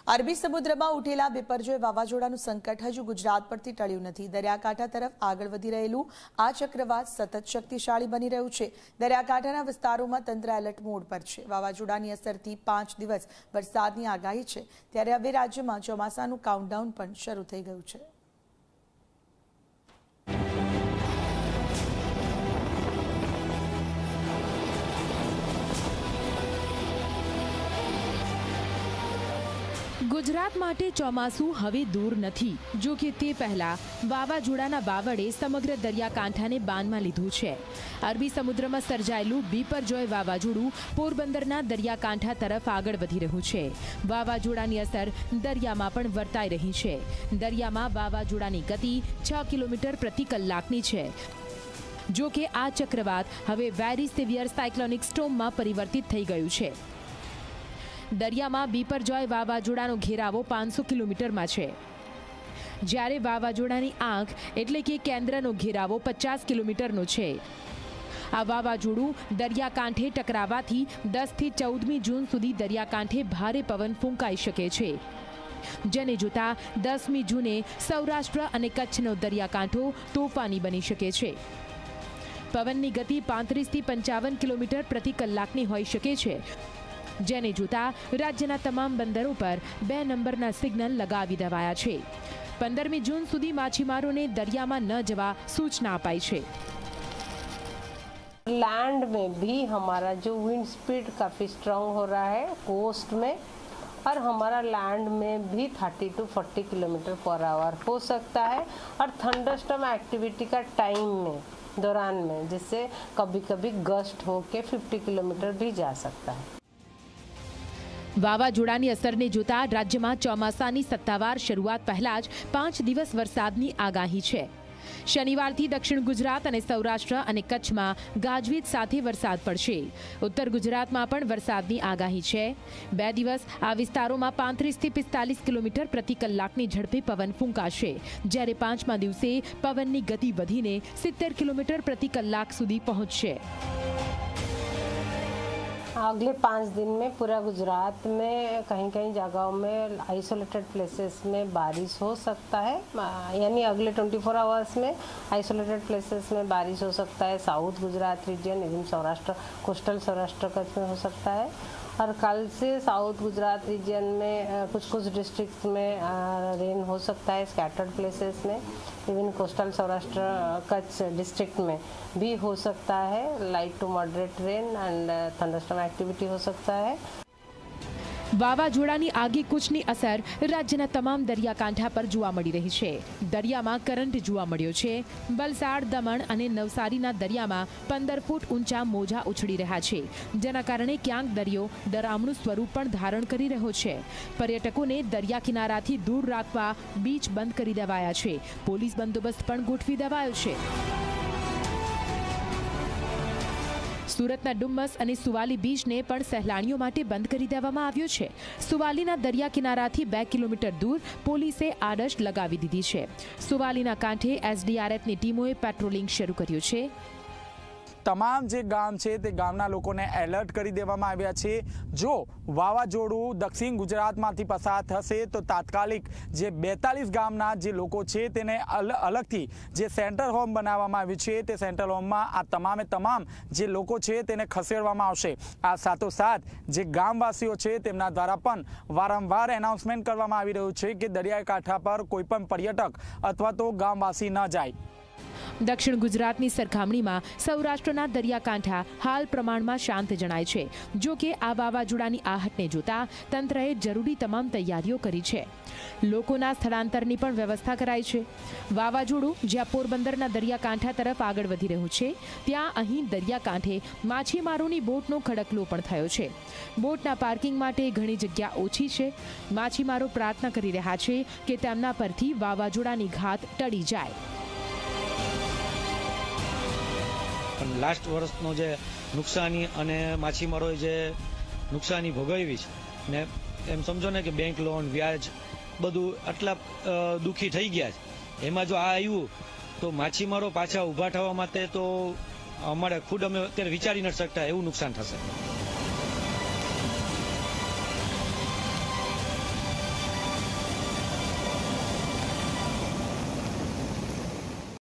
અરબી સમુદ્રમાં ઉઠેલા બિપરજોય વાવાઝોડાનું સંકટ હજુ ગુજરાત પરથી ટળ્યું નથી। દરિયાકાંઠા તરફ આગળ વધી રહેલું આ ચક્રવાત સતત શક્તિશાળી બની રહ્યું છે। દરિયાકાંઠાના વિસ્તારોમાં તંત્ર એલર્ટ મોડ પર છે। વાવાઝોડાની અસરથી 5 દિવસ વરસાદની આગાહી છે, ત્યારે હવે રાજ્યમાં ચોમાસાનું કાઉન્ટડાઉન પણ શરૂ થઈ ગયું છે। गुजरात माटे चौमासु हवे दूर नथी। जो कि ते पहला वावाझोडाना बावड़े समग्र दरियाकांठाने बांधमां लीधुं छे। अरबी समुद्रमां सर्जायेलुं बिपरजोय वावाझोडुं पोरबंदरना दरियाकांठा तरफ आगळ वधी रह्युं छे। वावाझोडानी असर दरियामां पण वर्ताई रही छे। दरियामां वावाझोडानी गति 6 किलोमीटर प्रति कलाकनी छे। जो कि आ चक्रवात हवे वेरी सिवियर साइक्लोनिक स्टॉर्ममां परिवर्तित थई गयुं छे। दरियामां बिपरजोय वावाझोडानो घेरावो 500 किलोमीटरमां छे, ज्यारे वावाझोडानी आंख एटले के केन्द्रनो घेरावो 50 किलोमीटरनो छे। आ वावाझोडुं दरियाकांठे टकरावाथी 10 થી 14મી जून सुधी दरियाकांठे भारे पवन फूंकाई शके छे, जेने जोता 10મી जूने सौराष्ट्र अने कच्छनो दरियाकांठो तोफानी बनी शके छे। पवननी गति 35 થી 55 किलोमीटर प्रति कलाकनी होई शके छे, जेने जोता राज्यना तमाम बंदरों पर 2 नंबरना सिग्नल लगावी देवाया छे। 15મી जून सुधी माछीमारोने दरियामां न जवा सूचना अपाई छे। लैंड में भी हमारा जो विंड स्पीड काफ़ी स्ट्रांग हो रहा है कोस्ट में, और हमारा लैंड में भी 30 to 40 किलोमीटर पर आवर हो सकता है। और थंडरस्टॉर्म एक्टिविटी का टाइम में दौरान में जिससे कभी कभी गस्ट होके 50 किलोमीटर भी जा सकता है। वावाझोडानी असरने जोता राज्यमां ચોમાસાની સત્તાવાર શરૂઆત પહેલા જ 5 દિવસ વરસાદની આગાહી છે। શનિવારથી દક્ષિણ ગુજરાત અને સૌરાષ્ટ્ર અને કચ્છમાં ગાજવીજ સાથે વરસાદ પડશે। ઉત્તર ગુજરાતમાં પણ વરસાદની આગાહી છે। 2 દિવસ આ વિસ્તારોમાં 35 થી 45 કિલોમીટર પ્રતિ કલાકની ઝડપે પવન ફૂંકાશે, જ્યારે 5મા દિવસે પવનની ગતિ વધીને 70 કિલોમીટર પ્રતિ કલાક સુધી પહોંચશે। अगले 5 दिन में पूरा गुजरात में कहीं कहीं जगहों में आइसोलेटेड प्लेसेस में बारिश हो सकता है। यानी अगले 24 आवर्स में आइसोलेटेड प्लेसेस में बारिश हो सकता है। South Gujarat region, even Saurashtra, coastal Saurashtra Kutch में हो सकता है। और कल से साउथ गुजरात रीजन में कुछ डिस्ट्रिक्ट्स में रेन हो सकता है, स्कैटर्ड प्लेसेस में। Even coastal Saurashtra Kutch district में भी हो सकता है light to moderate rain and thunderstorm activity हो सकता है। वावाझोडानी आगेकूचनी असर राज्यना तमाम दरियाकांठा पर जोवा मळी रही छे। दरियामां करंट जोवा मळ्यो छे। वलसाड, दमण अने नवसारीना दरियामां 15 फूट ऊंचा मोजा उछળી રહ્યા છે, જેના કારણે ક્યાંક દરિયો ડરામણું સ્વરૂપ પણ ધારણ કરી રહ્યો છે। પર્યટકોને દરિયા કિનારાથી દૂર રાખવા બીચ બંધ કરી દેવાયા છે। પોલીસ બંદોબસ્ત પણ ગોઠવી દેવાયો છે। सूरतना डुम्मस અને સુવાલી બીચને પણ સહેલાણીઓ માટે બંધ કરી દેવામાં આવ્યો છે। સુવાલીના દરિયા કિનારાથી 2 કિલોમીટર દૂર પોલીસે આડશ લગાવી દીધી છે। સુવાલીના કાંઠે એસડીઆરએફની ટીમોએ પેટ્રોલિંગ શરૂ કર્યું છે। તમામ જે ગામ છે તે ગામના લોકોને એલર્ટ કરી દેવામાં આવ્યા છે। જો વાવાઝોડું દક્ષિણ ગુજરાતમાંથી પસાર થશે તો તાત્કાલિક જે 42 ગામના જે લોકો છે તેને અલગથી જે સેન્ટ્રલ હોમ બનાવવામાં આવ્યું છે તે સેન્ટ્રલ હોમમાં આ તમામે તમામ જે લોકો છે તેને ખસેડવામાં આવશે। આ સાથોસાથ જે ગામવાસીઓ છે તેમના દ્વારા પણ વારંવાર એનાઉન્સમેન્ટ કરવામાં આવી રહ્યું છે કે દરિયાકાંઠા પર કોઈ પણ પર્યટક અથવા તો ગામવાસી ન જાય। दक्षिण गुजरातनी सरखामणीमां सौराष्ट्रना दरियाकांठा हाल प्रमाणमां शांत जणाय छे। जो कि आ वावाझोडानी आहटने जोता तंत्रए जरूरी तमाम तैयारीओ करी छे। लोकोना स्थळांतरनी पण व्यवस्था कराई छे। वावाझोडुं ज्यां पोरबंदरना दरियाकांठा तरफ आगळ वधी રહ્યું છે, ત્યાં અહીં દરિયાકાંઠે માછીમારોની બોટનો ખડકલો પણ થયો છે। બોટના પાર્કિંગ માટે ઘણી જગ્યા ઓછી છે। માછીમારો પ્રાર્થના કરી રહ્યા છે કે તેમના પરથી વાવાઝોડાની ઘાત ટળી જાય। लास्ट वर्षनो जे नुकसानी अने माछीमारोए जे नुकसानी भोगवी ने एम समझो ने कि बैंक लोन व्याज बधु आटला दुखी थई गया छे। एमां जो आ आव्युं तो माछीमारो पाछा ऊभा थवा माटे तो अमारे खुद अमे अत्यारे विचारी न शकता एवुं नुकसान थशे।